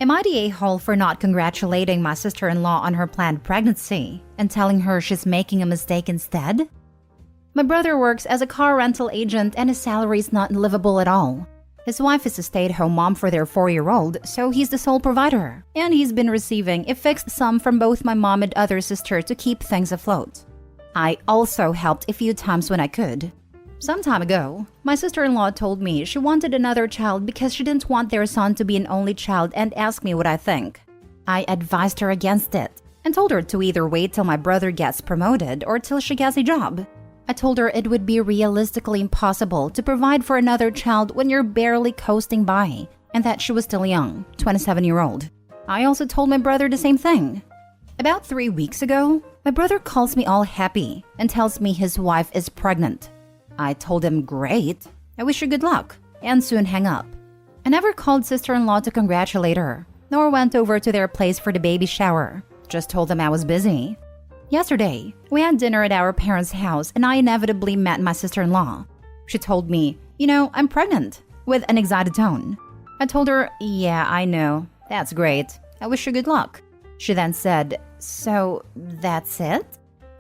Am I the a-hole for not congratulating my sister-in-law on her planned pregnancy and telling her she's making a mistake instead? My brother works as a car rental agent and his salary is not livable at all. His wife is a stay-at-home mom for their 4-year-old, so he's the sole provider. And he's been receiving a fixed sum from both my mom and other sister to keep things afloat. I also helped a few times when I could. Some time ago, my sister-in-law told me she wanted another child because she didn't want their son to be an only child and asked me what I think. I advised her against it and told her to either wait till my brother gets promoted or till she gets a job. I told her it would be realistically impossible to provide for another child when you're barely coasting by, and that she was still young, 27-year-old. I also told my brother the same thing. About 3 weeks ago, my brother calls me all happy and tells me his wife is pregnant. I told him, great, I wish her good luck, and soon hang up. I never called sister-in-law to congratulate her, nor went over to their place for the baby shower. Just told them I was busy. Yesterday, we had dinner at our parents' house and I inevitably met my sister-in-law. She told me, I'm pregnant, with an excited tone. I told her, yeah, I know, that's great, I wish her good luck. She then said, so that's it?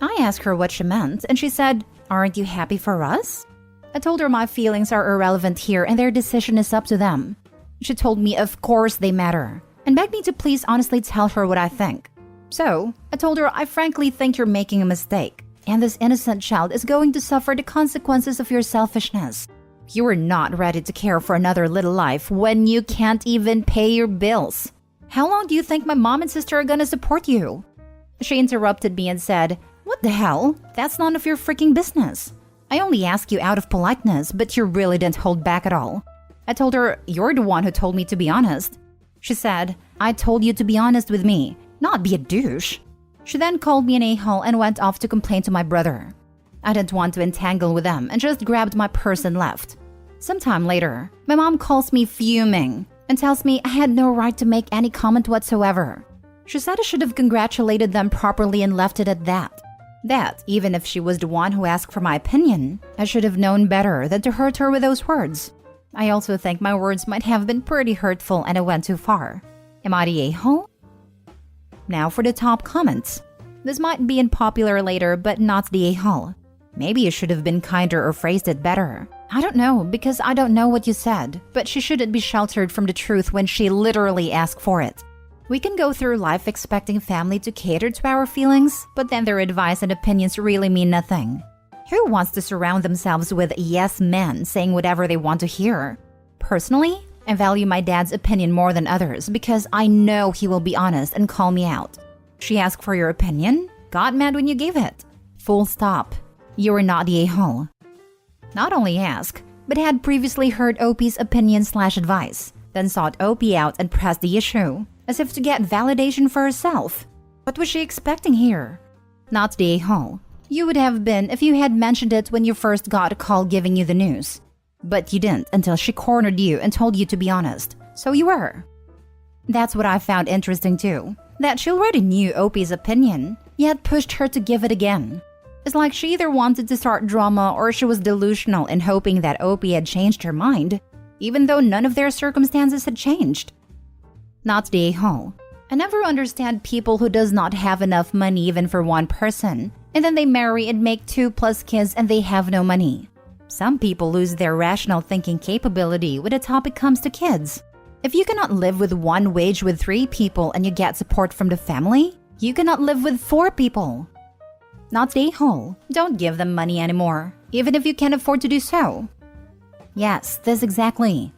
I asked her what she meant and she said, aren't you happy for us? I told her my feelings are irrelevant here and their decision is up to them. She told me of course they matter and begged me to please honestly tell her what I think. So, I told her I frankly think you're making a mistake and this innocent child is going to suffer the consequences of your selfishness. You are not ready to care for another little life when you can't even pay your bills. How long do you think my mom and sister are gonna support you? She interrupted me and said, what the hell? That's none of your freaking business. I only ask you out of politeness, but you really didn't hold back at all. I told her, you're the one who told me to be honest. She said, I told you to be honest with me, not be a douche. She then called me an a-hole and went off to complain to my brother. I didn't want to entangle with them and just grabbed my purse and left. Sometime later, my mom calls me fuming and tells me I had no right to make any comment whatsoever. She said I should have congratulated them properly and left it at that. That, even if she was the one who asked for my opinion, I should have known better than to hurt her with those words. I also think my words might have been pretty hurtful and I went too far. Am I the a-hole? Now for the top comments. This might be unpopular later, but not the a-hole. Maybe you should have been kinder or phrased it better. I don't know, because I don't know what you said, but she shouldn't be sheltered from the truth when she literally asked for it. We can go through life expecting family to cater to our feelings, but then their advice and opinions really mean nothing. Who wants to surround themselves with yes men saying whatever they want to hear? Personally, I value my dad's opinion more than others because I know he will be honest and call me out. She asked for your opinion? Got mad when you gave it. Full stop. You are not the a-hole. Not only ask, but had previously heard OP's opinion/advice, then sought OP out and pressed the issue, as if to get validation for herself. What was she expecting here? Not the a-hole. You would have been if you had mentioned it when you first got a call giving you the news. But you didn't until she cornered you and told you to be honest, so you were. That's what I found interesting too, that she already knew OP's opinion, yet pushed her to give it again. It's like she either wanted to start drama or she was delusional in hoping that OP had changed her mind, even though none of their circumstances had changed. Not the a-hole. I never understand people who does not have enough money even for one person, and then they marry and make 2+ kids and they have no money. Some people lose their rational thinking capability when the topic comes to kids. If you cannot live with one wage with 3 people and you get support from the family, you cannot live with 4 people. Not the a-hole. Don't give them money anymore, even if you can't afford to do so. Yes, this exactly.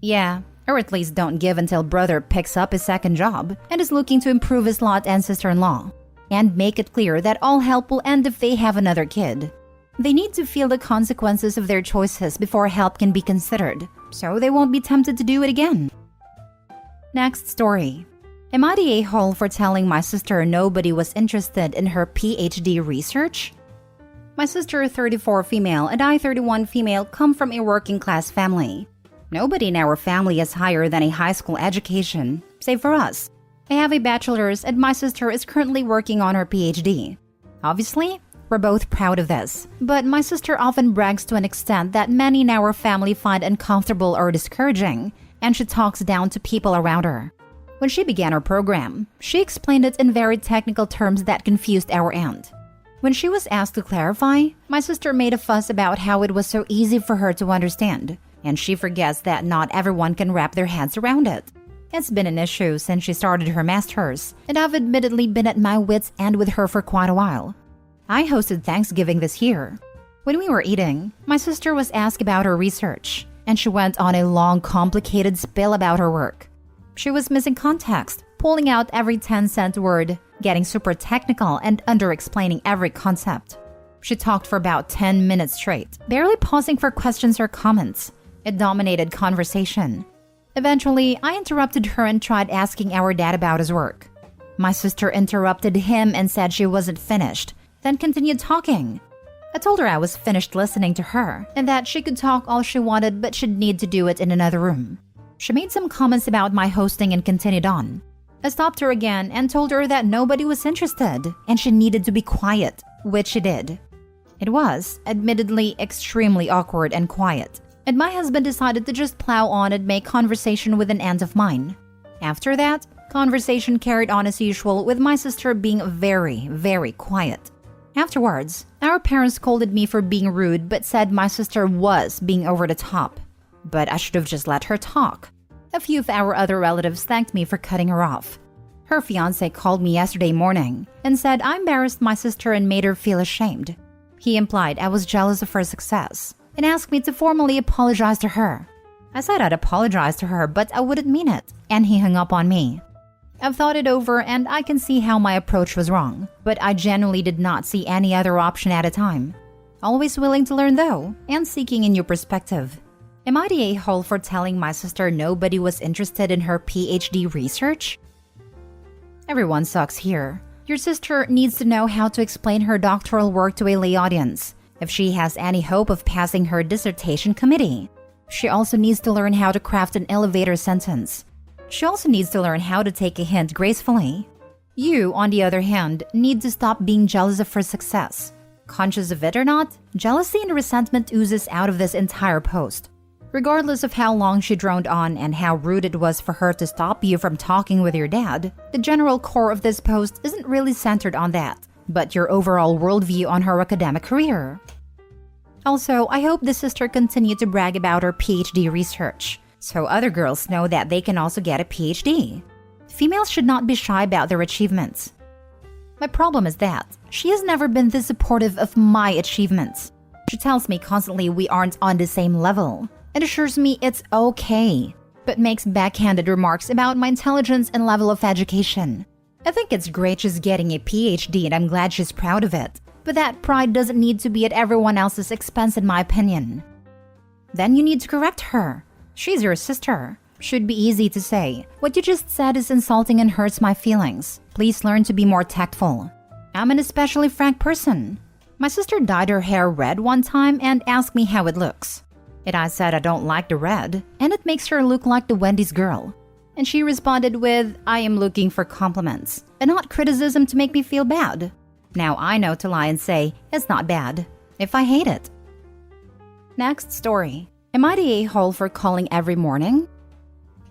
Yeah, or at least don't give until brother picks up his second job and is looking to improve his lot and sister-in-law. And make it clear that all help will end if they have another kid. They need to feel the consequences of their choices before help can be considered, so they won't be tempted to do it again. Next story. Am I the a-hole for telling my sister nobody was interested in her PhD research? My sister, 34 female, and I, 31 female, come from a working-class family. Nobody in our family is higher than a high school education, save for us. I have a bachelor's and my sister is currently working on her PhD. Obviously, We're both proud of this, but my sister often brags to an extent that many in our family find uncomfortable or discouraging, and she talks down to people around her. When she began her program, she explained it in very technical terms that confused our aunt. When she was asked to clarify, my sister made a fuss about how it was so easy for her to understand, and she forgets that not everyone can wrap their heads around it. It's been an issue since she started her master's, and I've admittedly been at my wits' end with her for quite a while. I hosted Thanksgiving this year. When we were eating, my sister was asked about her research, and she went on a long, complicated spiel about her work. She was missing context, pulling out every 10-cent word, getting super technical, and under-explaining every concept. She talked for about 10 minutes straight, barely pausing for questions or comments. It dominated conversation. Eventually, I interrupted her and tried asking our dad about his work. My sister interrupted him and said she wasn't finished, then continued talking. I told her I was finished listening to her and that she could talk all she wanted but she'd need to do it in another room. She made some comments about my hosting and continued on. I stopped her again and told her that nobody was interested and she needed to be quiet, which she did. It was, admittedly, extremely awkward and quiet, and my husband decided to just plow on and make conversation with an aunt of mine. After that, conversation carried on as usual with my sister being very, very quiet. Afterwards, our parents scolded me for being rude but said my sister was being over the top. But I should have just let her talk. A few of our other relatives thanked me for cutting her off. Her fiancé called me yesterday morning and said I embarrassed my sister and made her feel ashamed. He implied I was jealous of her success and asked me to formally apologize to her. I said I'd apologize to her, but I wouldn't mean it, and he hung up on me. I've thought it over and I can see how my approach was wrong, but I genuinely did not see any other option at a time. Always willing to learn though, and seeking a new perspective. Am I the a-hole for telling my sister nobody was interested in her PhD research? Everyone sucks here. Your sister needs to know how to explain her doctoral work to a lay audience, if she has any hope of passing her dissertation committee. She also needs to learn how to craft an elevator sentence. She also needs to learn how to take a hint gracefully. You, on the other hand, need to stop being jealous of her success. Conscious of it or not, jealousy and resentment oozes out of this entire post. Regardless of how long she droned on and how rude it was for her to stop you from talking with your dad, the general core of this post isn't really centered on that, but your overall worldview on her academic career. Also, I hope the sister continued to brag about her PhD research, so other girls know that they can also get a PhD. Females should not be shy about their achievements. My problem is that she has never been this supportive of my achievements. She tells me constantly we aren't on the same level, and assures me it's okay, but makes backhanded remarks about my intelligence and level of education. I think it's great she's getting a PhD and I'm glad she's proud of it, but that pride doesn't need to be at everyone else's expense in my opinion. Then you need to correct her. She's your sister. Should be easy to say. What you just said is insulting and hurts my feelings. Please learn to be more tactful. I'm an especially frank person. My sister dyed her hair red one time and asked me how it looks. And I said I don't like the red, and it makes her look like the Wendy's girl. And she responded with, I am looking for compliments, and not criticism to make me feel bad. Now I know to lie and say, it's not bad, if I hate it. Next story. Am I the a-hole for calling every morning?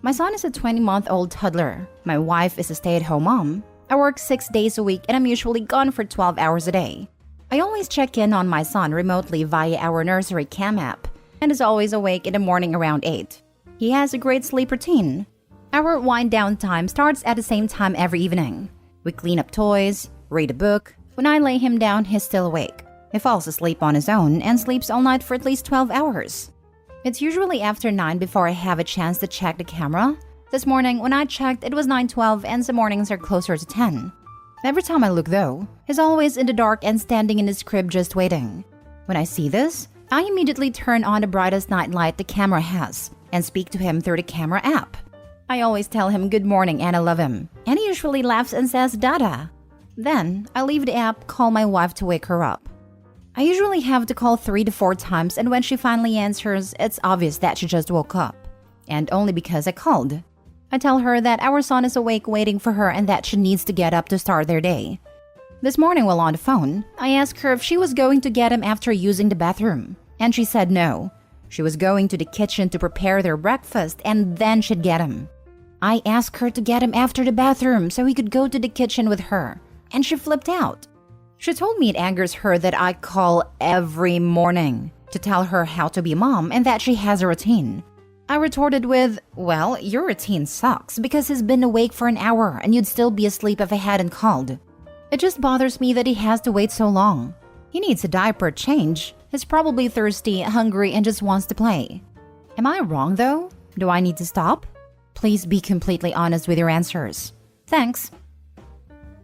My son is a 20-month-old toddler. My wife is a stay-at-home mom. I work 6 days a week and I'm usually gone for 12 hours a day. I always check in on my son remotely via our nursery cam app and is always awake in the morning around 8. He has a great sleep routine. Our wind-down time starts at the same time every evening. We clean up toys, read a book. When I lay him down, he's still awake. He falls asleep on his own and sleeps all night for at least 12 hours. It's usually after 9 before I have a chance to check the camera. This morning, when I checked, it was 9:12 and some mornings are closer to 10. Every time I look though, he's always in the dark and standing in his crib just waiting. When I see this, I immediately turn on the brightest night light the camera has and speak to him through the camera app. I always tell him good morning and I love him, and he usually laughs and says dada. Then, I leave the app, call my wife to wake her up. I usually have to call 3 to 4 times, and when she finally answers, it's obvious that she just woke up. And only because I called. I tell her that our son is awake waiting for her and that she needs to get up to start their day. This morning while on the phone, I asked her if she was going to get him after using the bathroom, and she said no. She was going to the kitchen to prepare their breakfast and then she'd get him. I asked her to get him after the bathroom so he could go to the kitchen with her, and she flipped out. She told me it angers her that I call every morning to tell her how to be a mom and that she has a routine. I retorted with, well, your routine sucks because he's been awake for an hour and you'd still be asleep if I hadn't called. It just bothers me that he has to wait so long. He needs a diaper change. He's probably thirsty, hungry, and just wants to play. Am I wrong though? Do I need to stop? Please be completely honest with your answers. Thanks.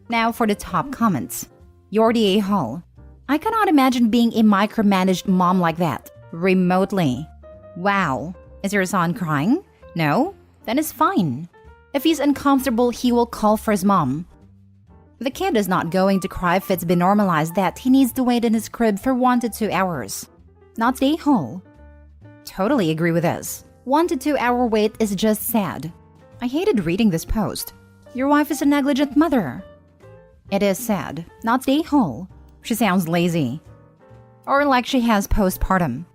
Now for the top comments. You're the a-hole. I cannot imagine being a micromanaged mom like that. Remotely. Wow. Is your son crying? No? Then it's fine. If he's uncomfortable, he will call for his mom. The kid is not going to cry if it's been normalized that he needs to wait in his crib for 1 to 2 hours. Not the a-hole. Totally agree with this. 1 to 2 hour wait is just sad. I hated reading this post. Your wife is a negligent mother. It is sad. Not the a-hole. She sounds lazy. Or like she has postpartum.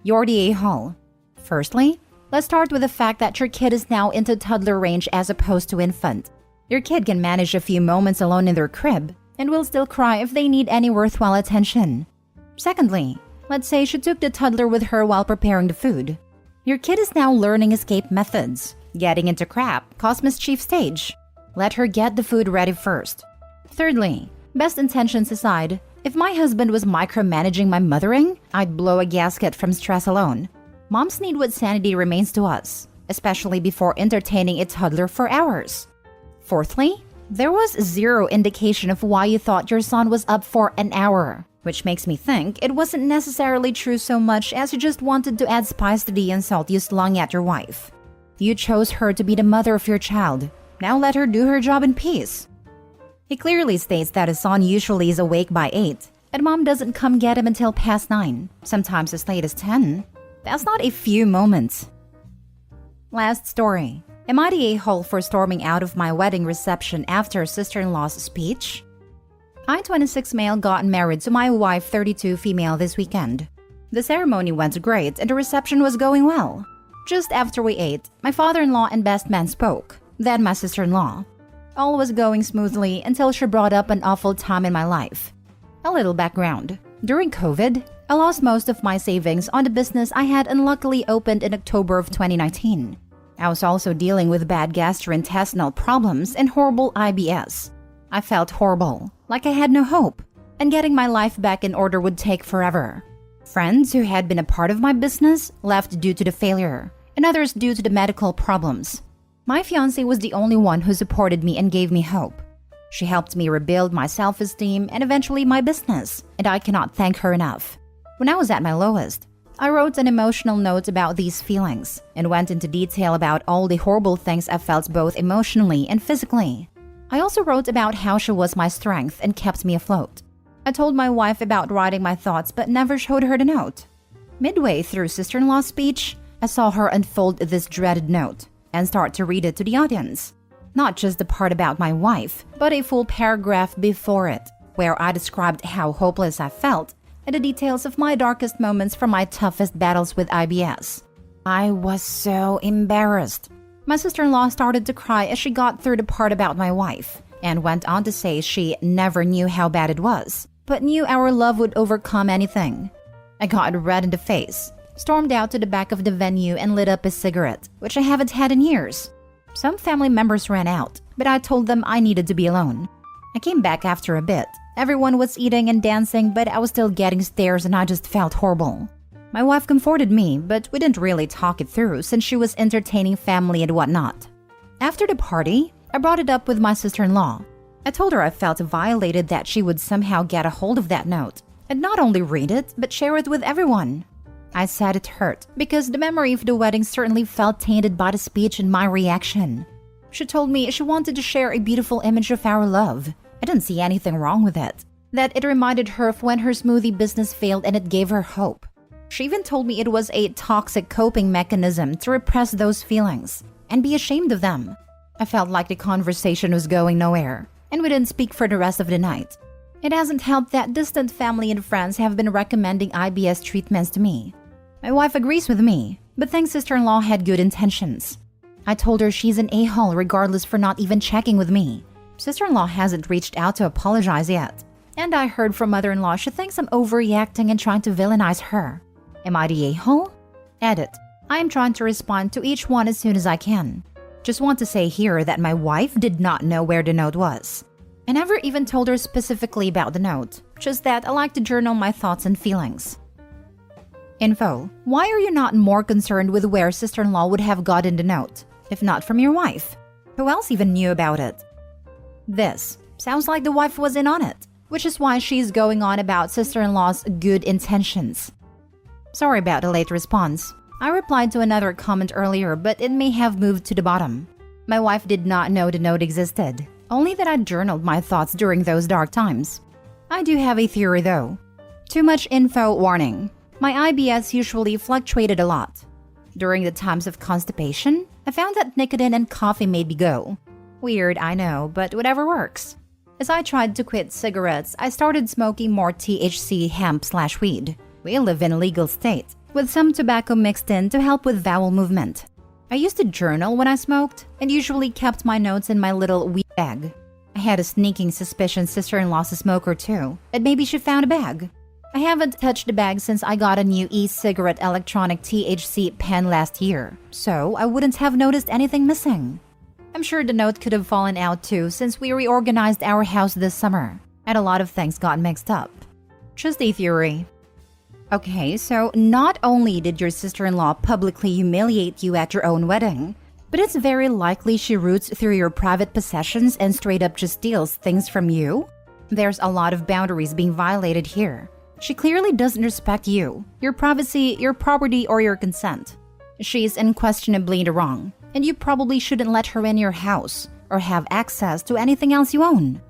You're the a-hole. Firstly, let's start with the fact that your kid is now into toddler range as opposed to infant. Your kid can manage a few moments alone in their crib and will still cry if they need any worthwhile attention. Secondly, let's say she took the toddler with her while preparing the food. Your kid is now learning escape methods. Getting into crap, cause mischief stage. Let her get the food ready first. Thirdly, best intentions aside, if my husband was micromanaging my mothering, I'd blow a gasket from stress alone. Moms need what sanity remains to us, especially before entertaining a toddler for hours. Fourthly, there was zero indication of why you thought your son was up for an hour, which makes me think it wasn't necessarily true so much as you just wanted to add spice to the insult you slung at your wife. You chose her to be the mother of your child. Now let her do her job in peace. He clearly states that his son usually is awake by 8, and mom doesn't come get him until past 9, sometimes as late as 10. That's not a few moments. Last story. Am I the a-hole for storming out of my wedding reception after sister-in-law's speech? I, 26 male, got married to my wife, 32 female, this weekend. The ceremony went great and the reception was going well. Just after we ate, my father-in-law and best man spoke, then my sister-in-law. All was going smoothly until she brought up an awful time in my life. A little background. During COVID, I lost most of my savings on the business I had unluckily opened in October of 2019. I was also dealing with bad gastrointestinal problems and horrible IBS. I felt horrible, like I had no hope, and getting my life back in order would take forever. Friends who had been a part of my business left due to the failure, and others due to the medical problems. My fiancé was the only one who supported me and gave me hope. She helped me rebuild my self-esteem and eventually my business, and I cannot thank her enough. When I was at my lowest, I wrote an emotional note about these feelings and went into detail about all the horrible things I felt both emotionally and physically. I also wrote about how she was my strength and kept me afloat. I told my wife about writing my thoughts but never showed her the note. Midway through sister-in-law's speech, I saw her unfold this dreaded note and start to read it to the audience. Not just the part about my wife, but a full paragraph before it, where I described how hopeless I felt and the details of my darkest moments from my toughest battles with IBS. I was so embarrassed. My sister-in-law started to cry as she got through the part about my wife, and went on to say she never knew how bad it was, but knew our love would overcome anything. I got red in the face, stormed out to the back of the venue and lit up a cigarette, which I haven't had in years. Some family members ran out, but I told them I needed to be alone. I came back after a bit. Everyone was eating and dancing, but I was still getting stares and I just felt horrible. My wife comforted me, but we didn't really talk it through since she was entertaining family and whatnot. After the party, I brought it up with my sister-in-law. I told her I felt violated that she would somehow get a hold of that note, and not only read it, but share it with everyone. I said it hurt, because the memory of the wedding certainly felt tainted by the speech and my reaction. She told me she wanted to share a beautiful image of our love. I didn't see anything wrong with it. That it reminded her of when her smoothie business failed and it gave her hope. She even told me it was a toxic coping mechanism to repress those feelings and be ashamed of them. I felt like the conversation was going nowhere. and we didn't speak for the rest of the night. It hasn't helped that distant family and friends have been recommending IBS treatments to me. My wife agrees with me, but thinks sister-in-law had good intentions. I told her she's an a-hole regardless for not even checking with me. Sister-in-law hasn't reached out to apologize yet. And I heard from mother-in-law she thinks I'm overreacting and trying to villainize her. Am I the a-hole? Edit. I am trying to respond to each one as soon as I can. Just want to say here that my wife did not know where the note was. I never even told her specifically about the note, just that I like to journal my thoughts and feelings. Info. Why are you not more concerned with where sister-in-law would have gotten the note, if not from your wife? Who else even knew about it? This. Sounds like the wife was in on it, which is why she's going on about sister-in-law's good intentions. Sorry about the late response. I replied to another comment earlier, but it may have moved to the bottom. My wife did not know the note existed, only that I journaled my thoughts during those dark times. I do have a theory though. Too much info warning. My IBS usually fluctuated a lot. During the times of constipation, I found that nicotine and coffee made me go. Weird, I know, but whatever works. As I tried to quit cigarettes, I started smoking more THC hemp/weed. We live in a legal state, with some tobacco mixed in to help with bowel movement. I used to journal when I smoked and usually kept my notes in my little weed bag. I had a sneaking suspicion sister-in-law's a smoker too, and maybe she found a bag. I haven't touched the bag since I got a new e-cigarette electronic THC pen last year, so I wouldn't have noticed anything missing. I'm sure the note could have fallen out too since we reorganized our house this summer, and a lot of things got mixed up. Just a theory. Okay, so not only did your sister-in-law publicly humiliate you at your own wedding, but it's very likely she roots through your private possessions and straight up just steals things from you? There's a lot of boundaries being violated here. She clearly doesn't respect you, your privacy, your property, or your consent. She's unquestionably in the wrong, and you probably shouldn't let her in your house or have access to anything else you own.